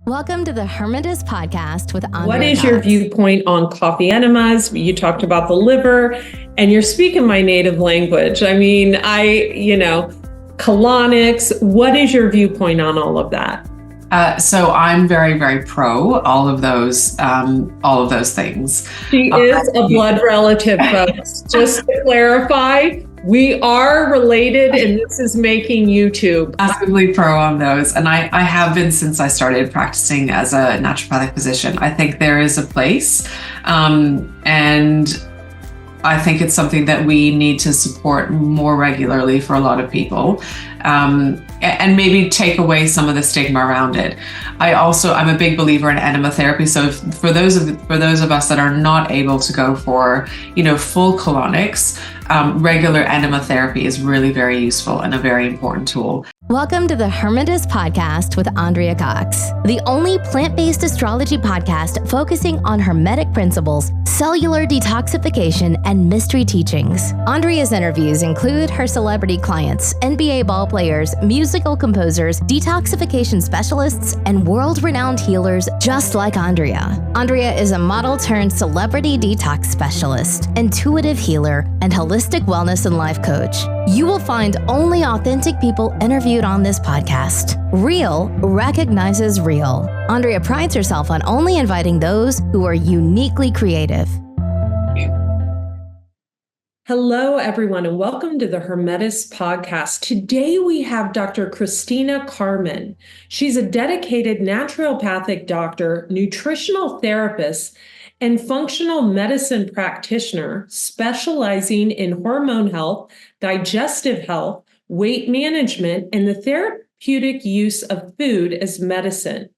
Welcome to the Hermitess Podcast with Andrea What is Cox. your viewpoint on coffee enemas? You talked about the liver, and you're speaking my native language. I mean, colonics. What is your viewpoint on all of that? So I'm very, very pro all of those things. She is a blood relative, folks. Just to clarify, we are related, and this is making YouTube. Massively pro on those. And I have been since I started practicing as a naturopathic physician. I think there is a place, and I think it's something that we need to support more regularly for a lot of people, and maybe take away some of the stigma around it. I'm a big believer in enema therapy. So for those of us that are not able to go for, full colonics, regular enema therapy is really very useful and a very important tool. Welcome to the Hermitess Podcast with Andrea Cox, the only plant-based astrology podcast focusing on hermetic principles, cellular detoxification, and mystery teachings. Andrea's interviews include her celebrity clients, NBA ball players, musical composers, detoxification specialists, and world-renowned healers just like Andrea. Andrea is a model-turned-celebrity detox specialist, intuitive healer, and holistic wellness and life coach. You will find only authentic people interviewed on this podcast. Real recognizes real. Andrea prides herself on only inviting those who are uniquely creative. Hello, everyone, and welcome to the Hermitess Podcast. Today we have Dr. Kristina Carman. She's a dedicated naturopathic doctor, nutritional therapist, and functional medicine practitioner specializing in hormone health, digestive health, weight management, and the therapeutic use of food as medicine.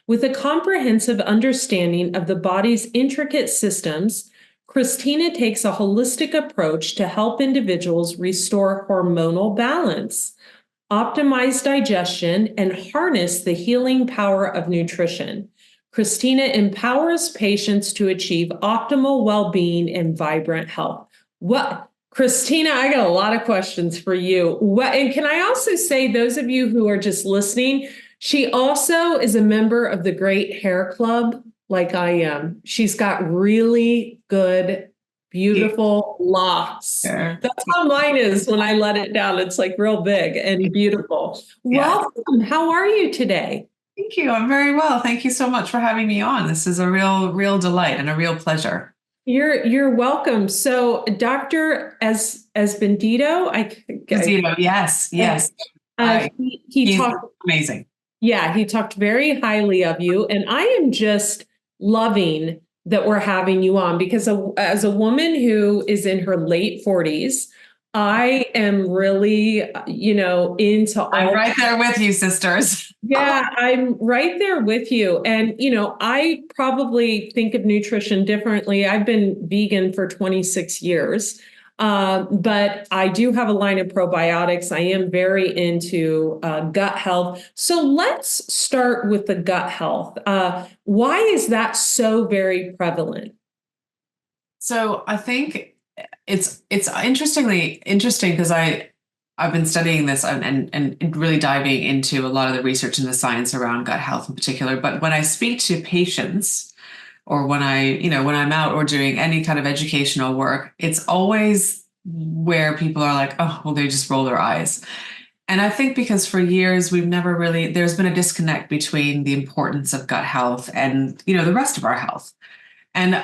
With a comprehensive understanding of the body's intricate systems, Kristina takes a holistic approach to help individuals restore hormonal balance, optimize digestion, and harness the healing power of nutrition. Kristina empowers patients to achieve optimal well-being and vibrant health. Kristina, I got a lot of questions for you. And can I also say, those of you who are just listening, she also is a member of the Great Hair Club, like I am. She's got really good, beautiful locks. Sure. That's how mine is when I let it down. It's like real big and beautiful. Yeah. Welcome. How are you today? Thank you. I'm very well. Thank you so much for having me on. This is a real delight and a real pleasure. You're welcome. So, Dr. Esbendito, yes. He talked amazing. Yeah, he talked very highly of you, and I am just loving that we're having you on because as a woman who is in her late 40s, I am really, into all. I'm right there with you, sisters. Yeah, I'm right there with you. And, I probably think of nutrition differently. I've been vegan for 26 years, but I do have a line of probiotics. I am very into gut health. So let's start with the gut health. Why is that so very prevalent? So I think it's interesting because I've been studying this and really diving into a lot of the research and the science around gut health in particular. But when I speak to patients or when I'm out or doing any kind of educational work, it's always where people are like, oh, well, they just roll their eyes. And I think because for years, there's been a disconnect between the importance of gut health and, the rest of our health. And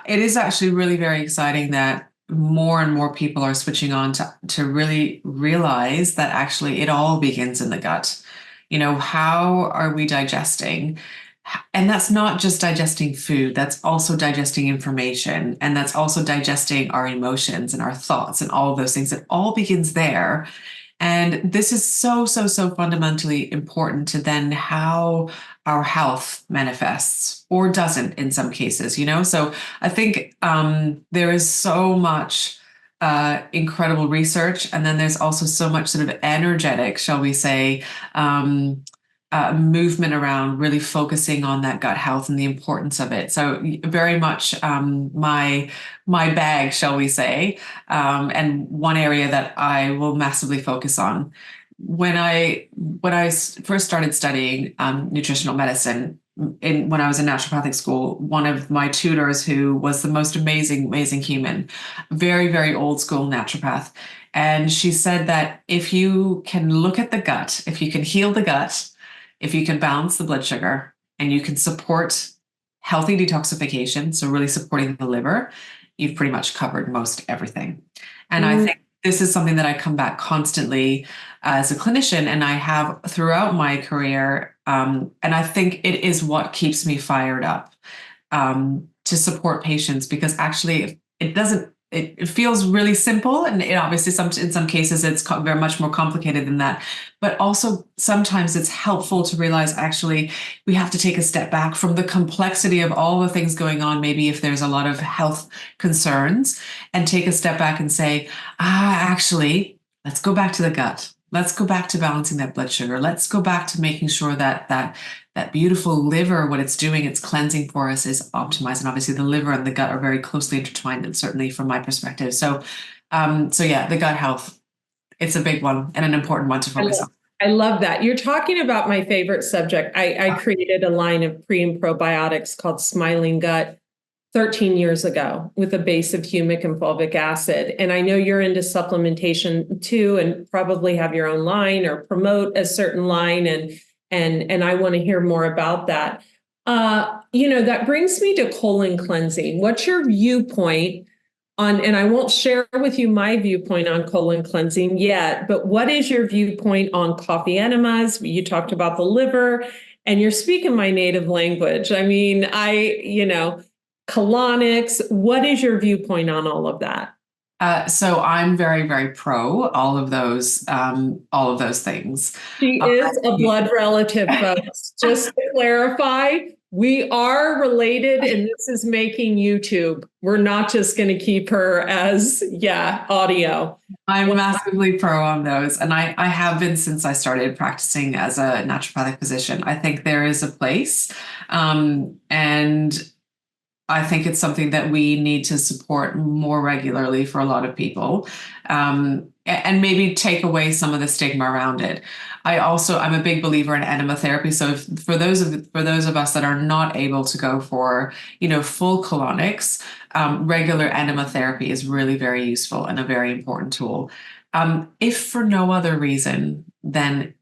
it is actually really very exciting that more and more people are switching on to really realize that actually it all begins in the gut. How are we digesting? And that's not just digesting food, that's also digesting information. And that's also digesting our emotions and our thoughts and all of those things. It all begins there. And this is so fundamentally important to then how our health manifests or doesn't in some cases, So I think there is so much incredible research. And then there's also so much sort of energetic, shall we say, movement around really focusing on that gut health and the importance of it. So very much my bag, shall we say, and one area that I will massively focus on. first started studying nutritional medicine when I was in naturopathic school, one of my tutors, who was the most amazing human, very, very old school naturopath. And she said that if you can look at the gut, if you can heal the gut, if you can balance the blood sugar, and you can support healthy detoxification, so really supporting the liver, you've pretty much covered most everything. And I think this is something that I come back constantly as a clinician, and I have throughout my career. And I think it is what keeps me fired up to support patients, because actually it feels really simple, and it obviously in some cases it's very much more complicated than that. But also sometimes it's helpful to realize actually we have to take a step back from the complexity of all the things going on. Maybe if there's a lot of health concerns, and take a step back and say, actually, let's go back to the gut. Let's go back to balancing that blood sugar. Let's go back to making sure that beautiful liver, what it's doing, it's cleansing for us, is optimized. And obviously the liver and the gut are very closely intertwined, and certainly from my perspective. So yeah, the gut health, it's a big one and an important one to focus on. I love that. You're talking about my favorite subject. I created a line of pre and probiotics called Smiling Gut 13 years ago with a base of humic and fulvic acid. And I know you're into supplementation too, and probably have your own line or promote a certain line. And I want to hear more about that. That brings me to colon cleansing. What's your viewpoint on, and I won't share with you my viewpoint on colon cleansing yet, but what is your viewpoint on coffee enemas? You talked about the liver, and you're speaking my native language. I mean, colonics. What is your viewpoint on all of that? So I'm very, very pro all of those things. She is a blood relative, folks. Just to clarify, we are related, and this is making YouTube. We're not just going to keep her as, audio. I'm massively pro on those. And I have been since I started practicing as a naturopathic physician. I think there is a place. And I think it's something that we need to support more regularly for a lot of people, and maybe take away some of the stigma around it. I'm a big believer in enema therapy. So for those of us that are not able to go for, full colonics, regular enema therapy is really very useful and a very important tool. If for no other reason, then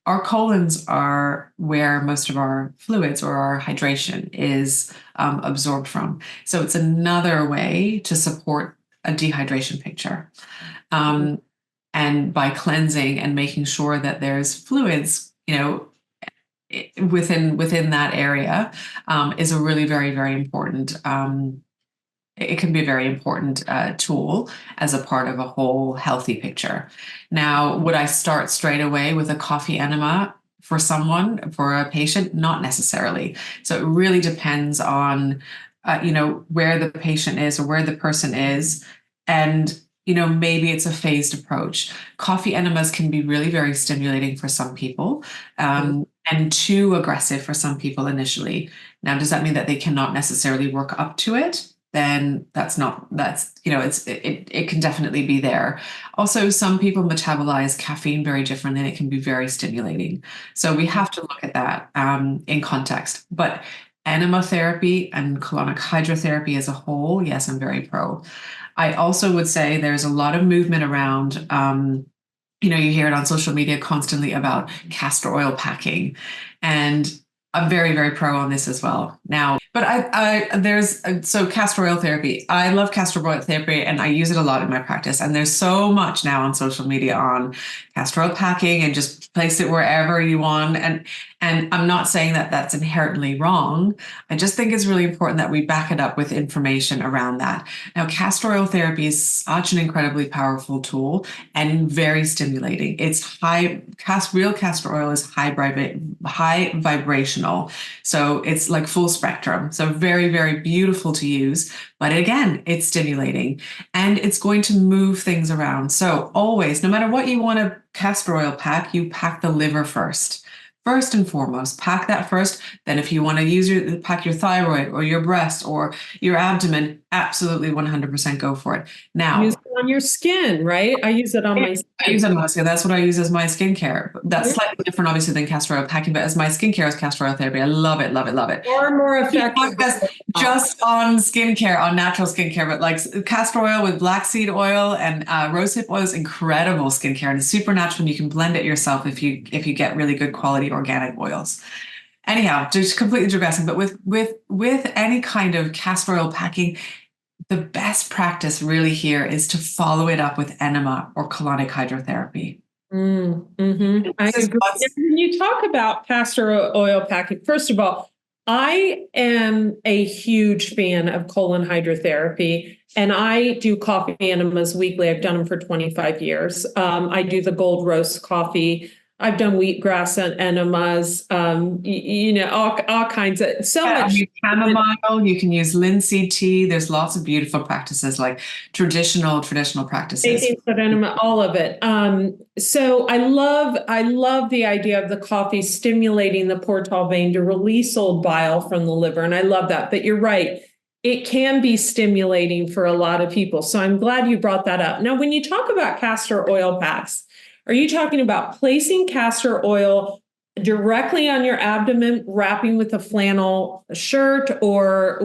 our colons are where most of our fluids or our hydration is absorbed from. So it's another way to support a dehydration picture. And by cleansing and making sure that there's fluids, within that area, is a really very, very important. It can be a very important tool as a part of a whole healthy picture. Now, would I start straight away with a coffee enema for a patient? Not necessarily. So it really depends on, where the patient is or where the person is. And, maybe it's a phased approach. Coffee enemas can be really very stimulating for some people, and too aggressive for some people initially. Now, does that mean that they cannot necessarily work up to it? Then it can definitely be there. Also, some people metabolize caffeine very differently, and it can be very stimulating. So we have to look at that in context. But enema therapy and colonic hydrotherapy as a whole, yes, I'm very pro. I also would say there's a lot of movement around, you hear it on social media constantly about castor oil packing, and I'm very, very pro on this as well. Now, but so castor oil therapy. I love castor oil therapy, and I use it a lot in my practice. And there's so much now on social media on castor oil packing, and just place it wherever you want. And I'm not saying that that's inherently wrong. I just think it's really important that we back it up with information around that. Now, castor oil therapy is such an incredibly powerful tool and very stimulating. It's real castor oil is high vibrational. So it's like full spectrum. So very, very beautiful to use. But again, it's stimulating, and it's going to move things around. So always, no matter what you want to castor oil pack, you pack the liver first. First and foremost, pack that first. Then if you want to pack your thyroid or your breast or your abdomen, absolutely 100% go for it. Now, use the on your skin, right? I use it on my skin. I use it on my skin. That's what I use as my skincare. That's slightly different, obviously, than castor oil packing, but as my skincare is castor oil therapy. I love it, love it, love it. Far more effective. Just on skincare, on natural skincare, but like castor oil with black seed oil and rosehip oil is incredible skincare, and it's super natural, and you can blend it yourself if you get really good quality organic oils. Anyhow, just completely digressing, but with any kind of castor oil packing, the best practice really here is to follow it up with enema or colonic hydrotherapy. Mm-hmm. I agree. When you talk about castor oil packing, first of all, I am a huge fan of colon hydrotherapy, and I do coffee enemas weekly. I've done them for 25 years. I do the gold roast coffee. I've done wheatgrass enemas, all kinds of, much. Chamomile, you can use linseed tea. There's lots of beautiful practices, like traditional practices. Enema, all of it. So I love the idea of the coffee stimulating the portal vein to release old bile from the liver. And I love that. But you're right. It can be stimulating for a lot of people. So I'm glad you brought that up. Now, when you talk about castor oil packs, are you talking about placing castor oil directly on your abdomen, wrapping with a flannel shirt, or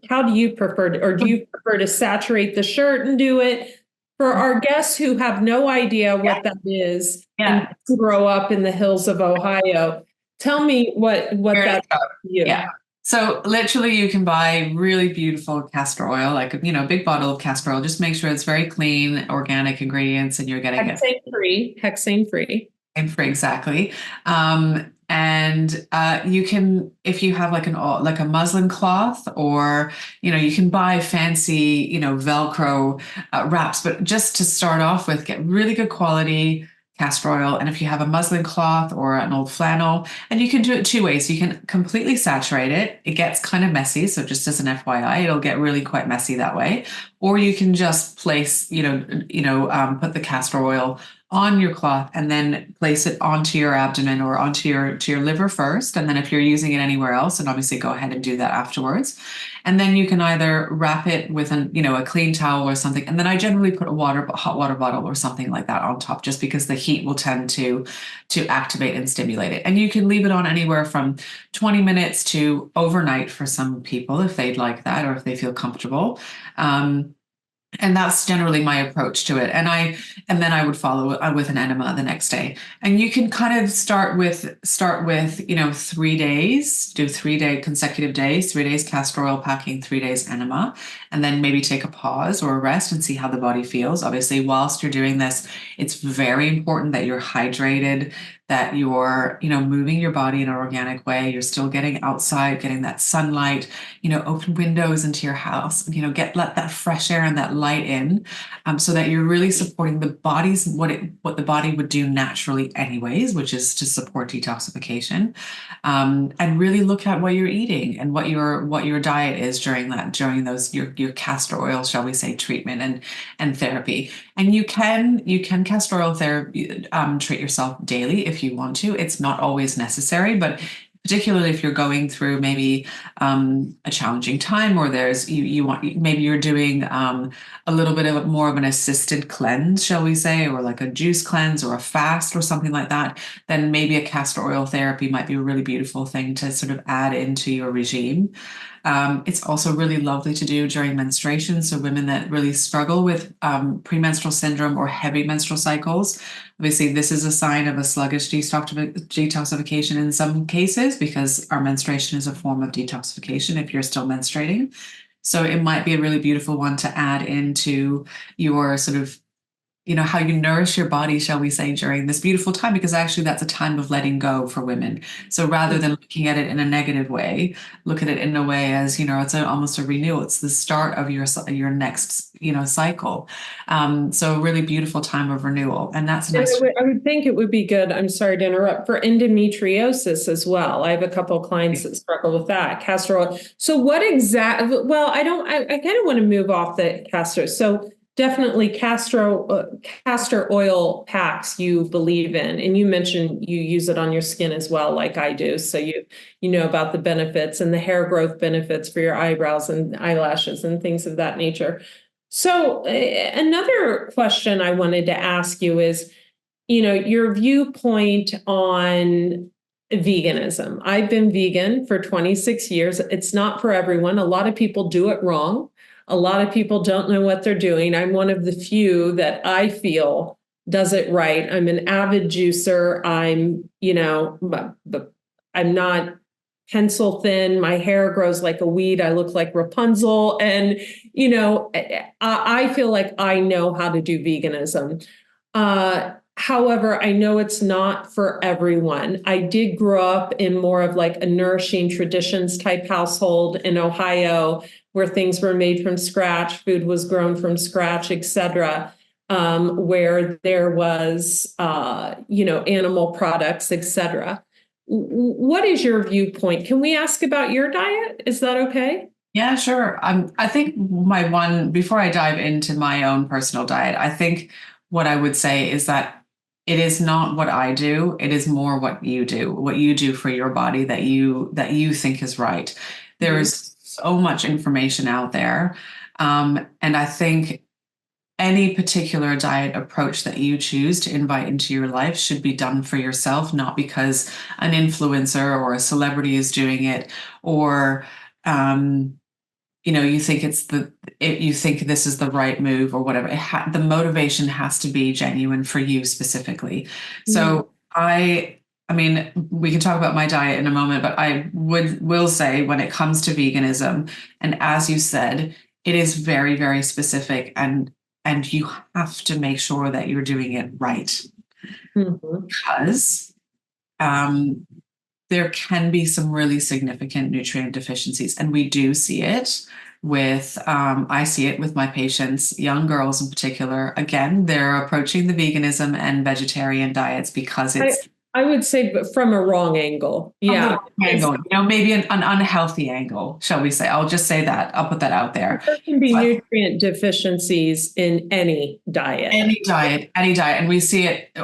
how do you prefer, or do you prefer to saturate the shirt and do it? For our guests who have no idea what that is and grow up in the hills of Ohio, tell me what that's to you. Yeah. So literally you can buy really beautiful castor oil, like, a big bottle of castor oil. Just make sure it's very clean, organic ingredients, and you're getting hexane free. Exactly. And you can, if you have like a muslin cloth, or, you can buy fancy, Velcro wraps, but just to start off with, get really good quality castor oil. And if you have a muslin cloth or an old flannel, and you can do it two ways. You can completely saturate it. It gets kind of messy. So just as an FYI, it'll get really quite messy that way. Or you can just place, put the castor oil on your cloth and then place it onto your abdomen or onto your liver first. And then if you're using it anywhere else, and obviously go ahead and do that afterwards. And then you can either wrap it with a clean towel or something. And then I generally put a hot water bottle or something like that on top, just because the heat will tend to activate and stimulate it. And you can leave it on anywhere from 20 minutes to overnight for some people, if they'd like that, or if they feel comfortable. And that's generally my approach to it. And then I would follow with an enema the next day. And you can kind of start with 3 days, do 3-day consecutive days, 3 days castor oil packing, 3 days enema, and then maybe take a pause or a rest and see how the body feels. Obviously, whilst you're doing this, it's very important that you're hydrated, that you're, moving your body in an organic way. You're still getting outside, getting that sunlight, open windows into your house, let that fresh air and that light in, so that you're really supporting the body's, what the body would do naturally anyways, which is to support detoxification, and really look at what you're eating and what your diet is during those, your castor oil, shall we say, treatment and therapy. And you can castor oil therapy, treat yourself daily if you want to. It's not always necessary, but particularly if you're going through maybe a challenging time, or maybe you're doing a little bit of more of an assisted cleanse, shall we say, or like a juice cleanse or a fast or something like that, then maybe a castor oil therapy might be a really beautiful thing to sort of add into your regime. It's also really lovely to do during menstruation. So women that really struggle with premenstrual syndrome or heavy menstrual cycles, obviously this is a sign of a sluggish detoxification in some cases, because our menstruation is a form of detoxification if you're still menstruating. So it might be a really beautiful one to add into your sort of, how you nourish your body, shall we say, during this beautiful time, because actually that's a time of letting go for women. So rather than looking at it in a negative way, look at it in a way as, it's almost a renewal. It's the start of your next, cycle. So a really beautiful time of renewal. And that's nice. I would think it would be good, I'm sorry to interrupt, for endometriosis as well. I have a couple of clients that struggle with that, castor oil. So what I kind of want to move off the castor. So definitely castor oil packs you believe in. And you mentioned you use it on your skin as well, like I do. So you know about the benefits and the hair growth benefits for your eyebrows and eyelashes and things of that nature. So another question I wanted to ask you is, your viewpoint on veganism. I've been vegan for 26 years. It's not for everyone. A lot of people do it wrong. A lot of people don't know what they're doing. I'm one of the few that I feel does it right. I'm an avid juicer. I'm not pencil thin. My hair grows like a weed. I look like Rapunzel. And, I feel like I know how to do veganism. However, I know it's not for everyone. I did grow up in more of like a nourishing traditions type household in Ohio, where things were made from scratch, food was grown from scratch, etc. Where there was, animal products, etc. What is your viewpoint? Can we ask about your diet? Is that okay? Yeah, sure. I think before I dive into my own personal diet, I think what I would say is that it is not what I do. It is more what you do for your body that you think is right. There's so much information out there. And I think any particular diet approach that you choose to invite into your life should be done for yourself, not because an influencer or a celebrity is doing it, or you think you think this is the right move or whatever. The motivation has to be genuine for you specifically. So I mean, we can talk about my diet in a moment, but I will say when it comes to veganism, and as you said, it is very, very specific, and you have to make sure that you're doing it right, because there can be some really significant nutrient deficiencies, and we do see it I see it with my patients, young girls in particular. Again, they're approaching the veganism and vegetarian diets because I would say, but from a wrong angle. Yeah. Maybe an unhealthy angle, shall we say. I'll just say that. I'll put that out there. There can be nutrient deficiencies in any diet. Any diet. And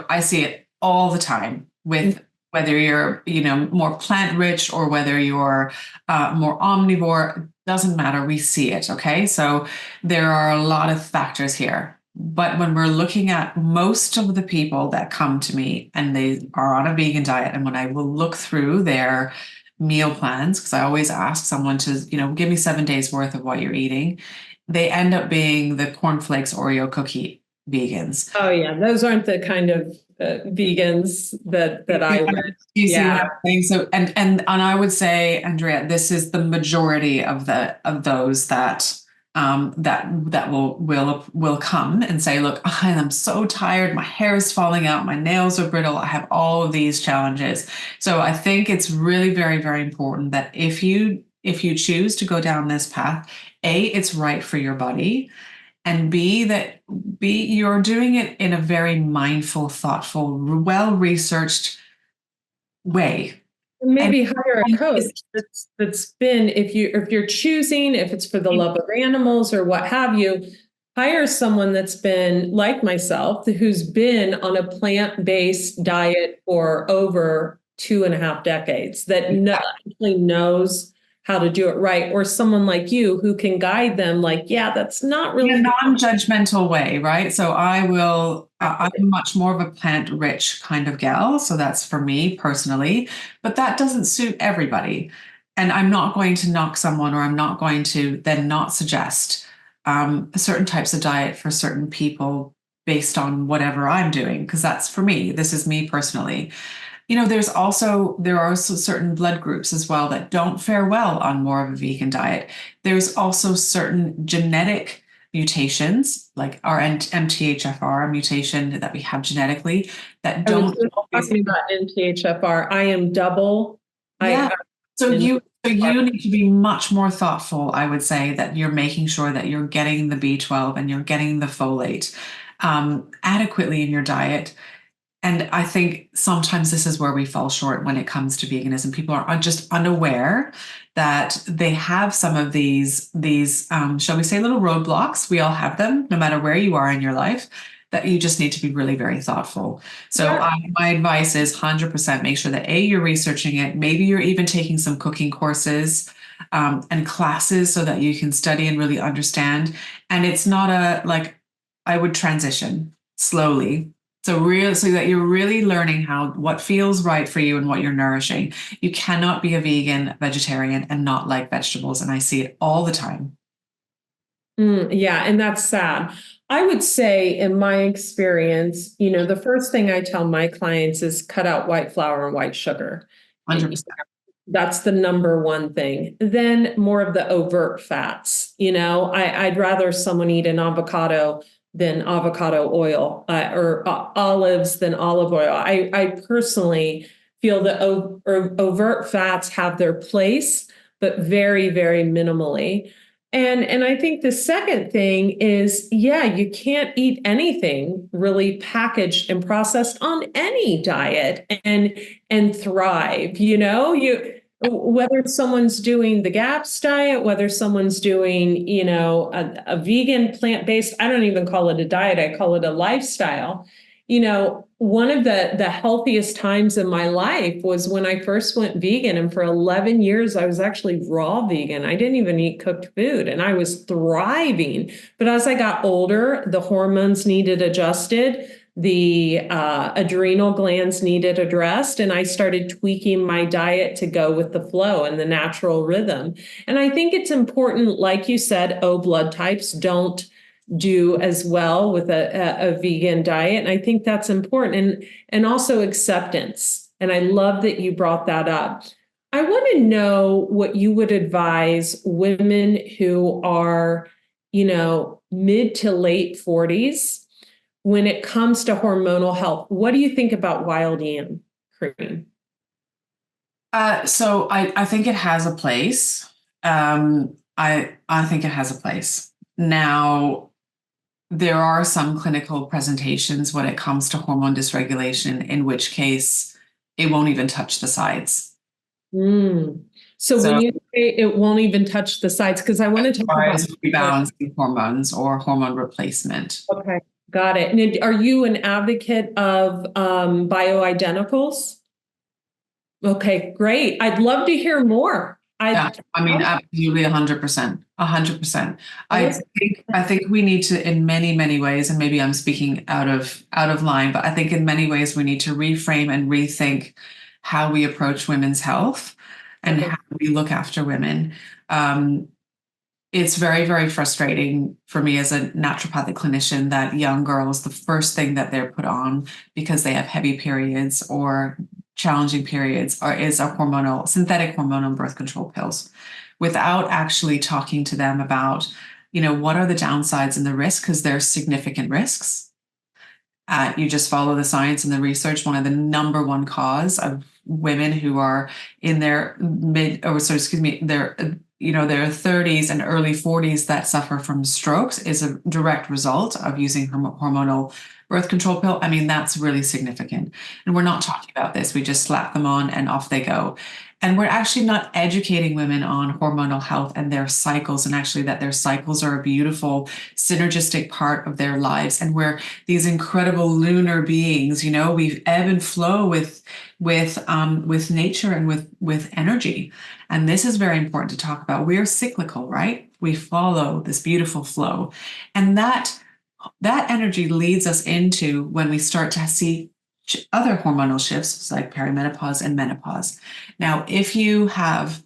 I see it all the time with whether you're, more plant rich or whether you're more omnivore, doesn't matter. We see it. Okay. So there are a lot of factors here. But when we're looking at most of the people that come to me and they are on a vegan diet, and when I will look through their meal plans, because I always ask someone to, give me 7 days worth of what you're eating, they end up being the cornflakes Oreo cookie vegans. Oh yeah, those aren't the kind of vegans that I would. You see what I'm saying? So and I would say, Andrea, this is the majority of those that will come and say, look, I'm so tired, my hair is falling out, my nails are brittle, I have all of these challenges. So I think it's really very, very important that if you choose to go down this path, A, it's right for your body, and B, you're doing it in a very mindful, thoughtful, well-researched way. Maybe hire a coach that's been, if you're choosing, if it's for the love of animals or what have you, hire someone that's been like myself, who's been on a plant-based diet for over 2.5 decades, that actually knows how to do it right, or someone like you who can guide them, like, that's not really in a non-judgmental way, right? So I'm much more of a plant-rich kind of gal, so that's for me personally, but that doesn't suit everybody. And I'm not going to knock someone, or I'm not going to then not suggest certain types of diet for certain people based on whatever I'm doing, because that's for me. This is me personally. There are also certain blood groups as well that don't fare well on more of a vegan diet. There's also certain genetic mutations, like our MTHFR mutation that we have genetically, that don't. Talking about MTHFR, I am double. Yeah. So you need to be much more thoughtful, I would say, that you're making sure that you're getting the B12 and you're getting the folate adequately in your diet. And I think sometimes this is where we fall short when it comes to veganism. People are just unaware that they have some of these, shall we say, little roadblocks. We all have them, no matter where you are in your life, that you just need to be really very thoughtful. So Yeah. my advice is 100% make sure that you're researching it. Maybe you're even taking some cooking courses and classes so that you can study and really understand. And it's not I would transition slowly. So that you're really learning what feels right for you and what you're nourishing. You cannot be a vegan, vegetarian, and not like vegetables. And I see it all the time. Yeah, and that's sad. I would say, in my experience, the first thing I tell my clients is cut out white flour and white sugar. 100%. That's the number one thing. Then more of the overt fats. I'd rather someone eat an avocado than avocado oil, or olives than olive oil. I personally feel that overt fats have their place, but very, very minimally. And I think the second thing is, you can't eat anything really packaged and processed on any diet and thrive. Whether someone's doing the GAPS diet, whether someone's doing, a vegan plant-based, I don't even call it a diet, I call it a lifestyle. One of the healthiest times in my life was when I first went vegan. And for 11 years, I was actually raw vegan. I didn't even eat cooked food and I was thriving. But as I got older, the hormones needed adjusted. The adrenal glands needed addressed, and I started tweaking my diet to go with the flow and the natural rhythm. And I think it's important, like you said, blood types don't do as well with a vegan diet. And I think that's important. And also acceptance. And I love that you brought that up. I want to know what you would advise women who are, mid to late 40s when it comes to hormonal health. What do you think about wild yam cream? So I think it has a place. I think it has a place. Now, there are some clinical presentations when it comes to hormone dysregulation, in which case it won't even touch the sides. So when you say it won't even touch the sides, because I want to talk about rebalancing hormones or hormone replacement. Okay, got it. And are you an advocate of bioidenticals? Okay, great. I'd love to hear more. Absolutely 100%. 100%. I think we need to, in many, many ways, and maybe I'm speaking out of line, but I think in many ways we need to reframe and rethink how we approach women's health and how we look after women. It's very, very frustrating for me as a naturopathic clinician that young girls, the first thing that they're put on because they have heavy periods or challenging periods is synthetic hormonal birth control pills, without actually talking to them about, what are the downsides and the risks, because there's significant risks. You just follow the science and the research. One of the number one cause of women who are in their their 30s and early 40s that suffer from strokes is a direct result of using hormonal birth control pill. I mean, that's really significant. And we're not talking about this. We just slap them on and off they go. And we're actually not educating women on hormonal health and their cycles, and actually that their cycles are a beautiful synergistic part of their lives. And we're these incredible lunar beings, we ebb and flow with nature and with energy. And this is very important to talk about. We're cyclical, right? We follow this beautiful flow. And that energy leads us into when we start to see other hormonal shifts like perimenopause and menopause. Now, if you have,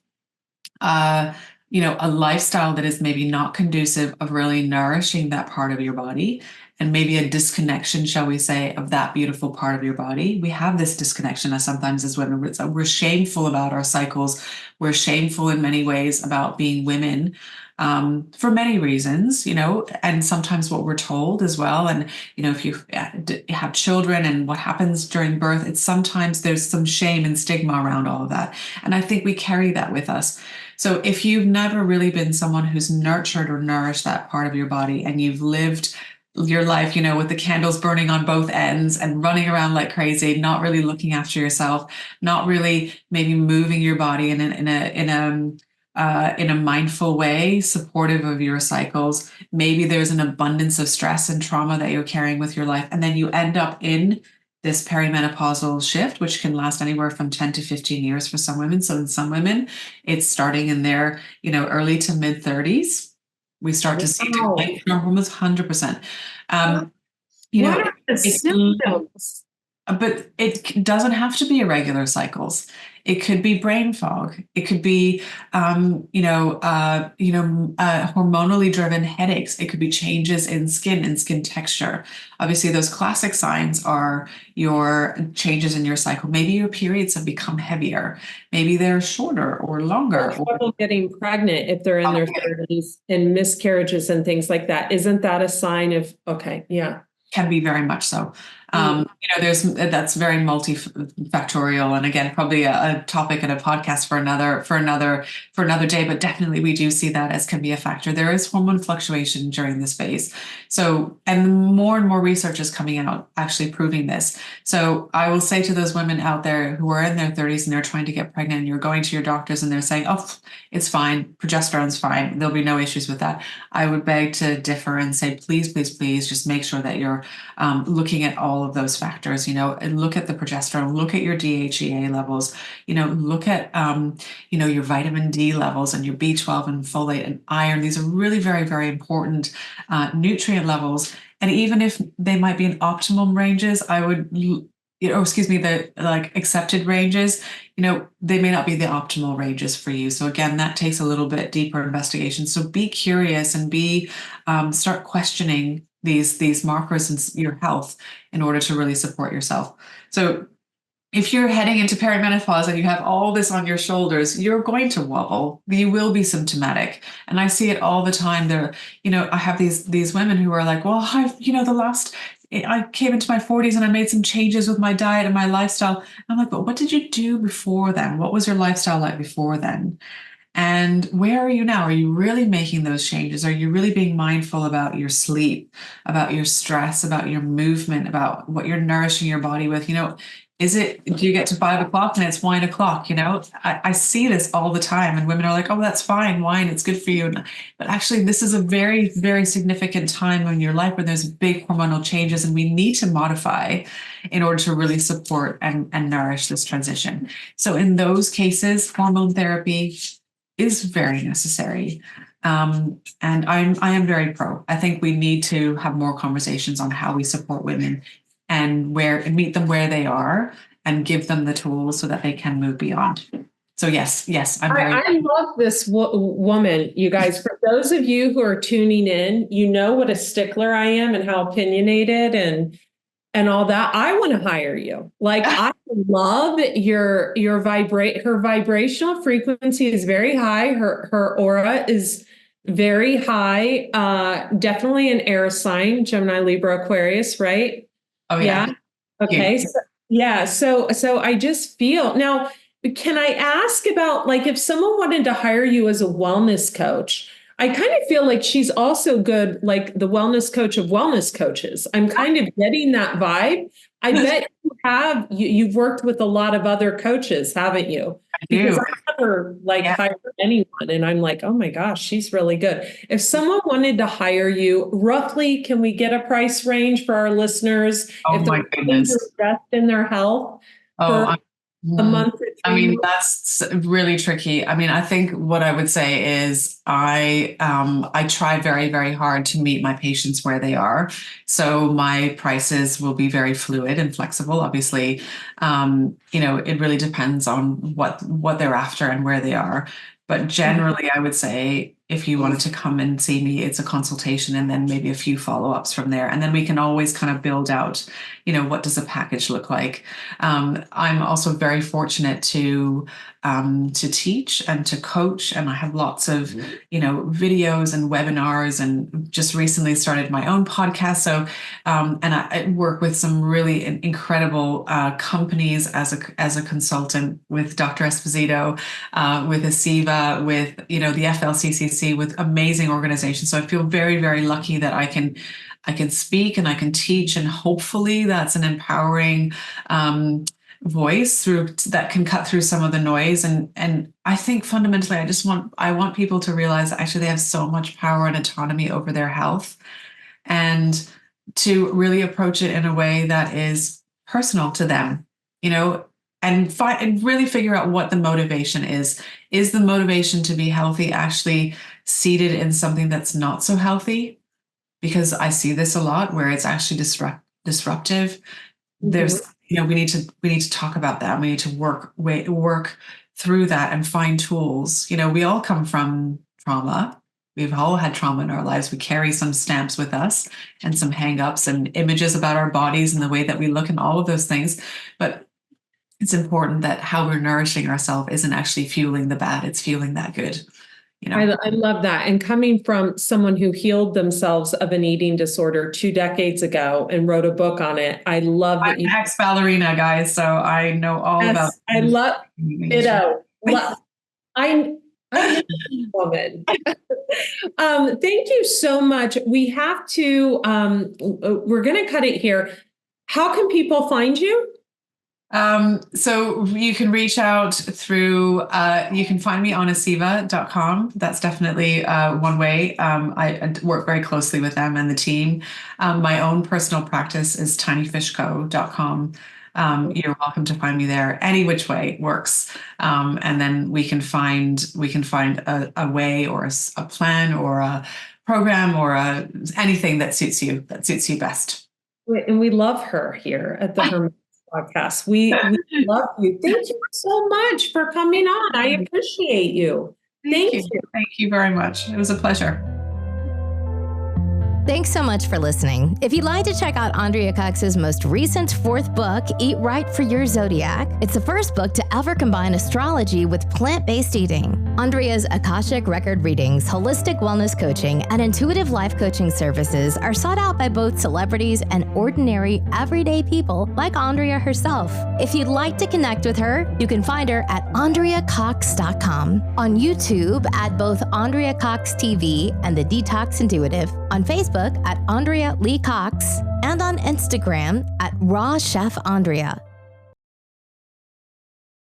a lifestyle that is maybe not conducive of really nourishing that part of your body, and maybe a disconnection, shall we say, of that beautiful part of your body. We have this disconnection sometimes as women. We're shameful about our cycles. We're shameful in many ways about being women. For many reasons, and sometimes what we're told as well. And, if you have children and what happens during birth, it's sometimes there's some shame and stigma around all of that. And I think we carry that with us. So if you've never really been someone who's nurtured or nourished that part of your body, and you've lived your life, with the candles burning on both ends and running around like crazy, not really looking after yourself, not really maybe moving your body in in a mindful way, supportive of your cycles. Maybe there's an abundance of stress and trauma that you're carrying with your life. And then you end up in this perimenopausal shift, which can last anywhere from 10 to 15 years for some women. So in some women, it's starting in their, early to mid 30s. We start to see decline in our hormones 100%. What are the symptoms? But it doesn't have to be irregular cycles. It could be brain fog. It could be, hormonally driven headaches. It could be changes in skin and skin texture. Obviously, those classic signs are your changes in your cycle. Maybe your periods have become heavier. Maybe they're shorter or longer. Trouble getting pregnant if they're in their 30s, and miscarriages and things like that. Isn't that a sign of, Can be very much so. That's very multifactorial, and again, probably a topic and a podcast for another day. But definitely, we do see that as can be a factor. There is hormone fluctuation during this phase. So, and more and more research is coming out actually proving this. So, I will say to those women out there who are in their 30s and they're trying to get pregnant, and you're going to your doctors and they're saying, "Oh, it's fine. Progesterone's fine. There'll be no issues with that." I would beg to differ and say, please, please, please, just make sure that you're looking at all of those factors, and look at the progesterone, look at your DHEA levels, look at, your vitamin D levels and your B12 and folate and iron. These are really very, very important nutrient levels. And even if they might be in optimum ranges, I would, the like accepted ranges, they may not be the optimal ranges for you. So again, that takes a little bit deeper investigation. So be curious and start questioning these markers in your health in order to really support yourself. So if you're heading into perimenopause and you have all this on your shoulders, you're going to wobble. You will be symptomatic. And I see it all the time there. I have these women who are like, well, I came into my 40s and I made some changes with my diet and my lifestyle. I'm like, but what did you do before then? What was your lifestyle like before then? And where are you now? Are you really making those changes? Are you really being mindful about your sleep, about your stress, about your movement, about what you're nourishing your body with? Do you get to 5 o'clock and it's wine o'clock? I see this all the time, and women are like, oh, that's fine. Wine, it's good for you. But actually, this is a very, very significant time in your life where there's big hormonal changes, and we need to modify in order to really support and nourish this transition. So in those cases, hormone therapy is very necessary. And I am very pro. I think we need to have more conversations on how we support women and meet them where they are and give them the tools so that they can move beyond. So yes, I love this woman, you guys. For those of you who are tuning in, you know what a stickler I am and how opinionated and all that. I want to hire you. Like, I love her vibrational frequency is very high. Her aura is very high. Definitely an air sign, Gemini, Libra, Aquarius, right? Oh yeah. Okay. So I just feel now, can I ask about, like, if someone wanted to hire you as a wellness coach? I kind of feel like she's also good, like the wellness coach of wellness coaches. I'm kind of getting that vibe. I bet you've worked with a lot of other coaches, haven't you? I do. Because I never hired anyone, and I'm like, oh my gosh, she's really good. If someone wanted to hire you, roughly, can we get a price range for our listeners? Oh my goodness. If they're invest in their health for a month or 2 I mean, that's really tricky. I mean, I think what I would say is I try very, very hard to meet my patients where they are. So my prices will be very fluid and flexible. Obviously, it really depends on what they're after and where they are. But generally, I would say if you wanted to come and see me, it's a consultation and then maybe a few follow-ups from there. And then we can always kind of build out, what does a package look like? I'm also very fortunate to teach and to coach. And I have lots of, videos and webinars, and just recently started my own podcast. So, and I work with some really incredible companies as a consultant with Dr. Esposito, with Asiva, with, the FLCCC, with amazing organizations. So I feel very, very lucky that I can speak and I can teach, and hopefully that's an empowering voice that can cut through some of the noise. And I think fundamentally, I want people to realize that actually they have so much power and autonomy over their health, and to really approach it in a way that is personal to them, and really figure out what the motivation is. Is the motivation to be healthy actually seated in something that's not so healthy? Because I see this a lot where it's actually disruptive. There's, we need to talk about that. We need to work through that and find tools. We all come from trauma. We've all had trauma in our lives. We carry some stamps with us and some hang-ups and images about our bodies and the way that we look and all of those things. But it's important that how we're nourishing ourselves isn't actually fueling the bad. It's fueling that good. I love that. And coming from someone who healed themselves of an eating disorder 2 decades ago and wrote a book on it, I love that. I'm an ex-ballerina, guys, so I know all about. I love it. I'm a woman. Thank you so much. We have to. We're going to cut it here. How can people find you? So you can reach out through, you can find me on asiva.com. That's definitely one way. I work very closely with them and the team. My own personal practice is tinyfishco.com. You're welcome to find me there. Any which way works. And then we can find a way or a plan or a program or anything that suits you best. And we love her here at the Hermitess Podcast. We love you. Thank you so much for coming on. I appreciate you. Thank you. Thank you very much. It was a pleasure. Thanks so much for listening. If you'd like to check out Andrea Cox's most recent 4th book, Eat Right for Your Zodiac, it's the first book to ever combine astrology with plant-based eating. Andrea's Akashic record readings, holistic wellness coaching, and intuitive life coaching services are sought out by both celebrities and ordinary, everyday people like Andrea herself. If you'd like to connect with her, you can find her at AndreaCox.com, on YouTube at both Andrea Cox TV and The Detox Intuitive, on Facebook at Andrea Lee Cox, and on Instagram at Raw Chef Andrea.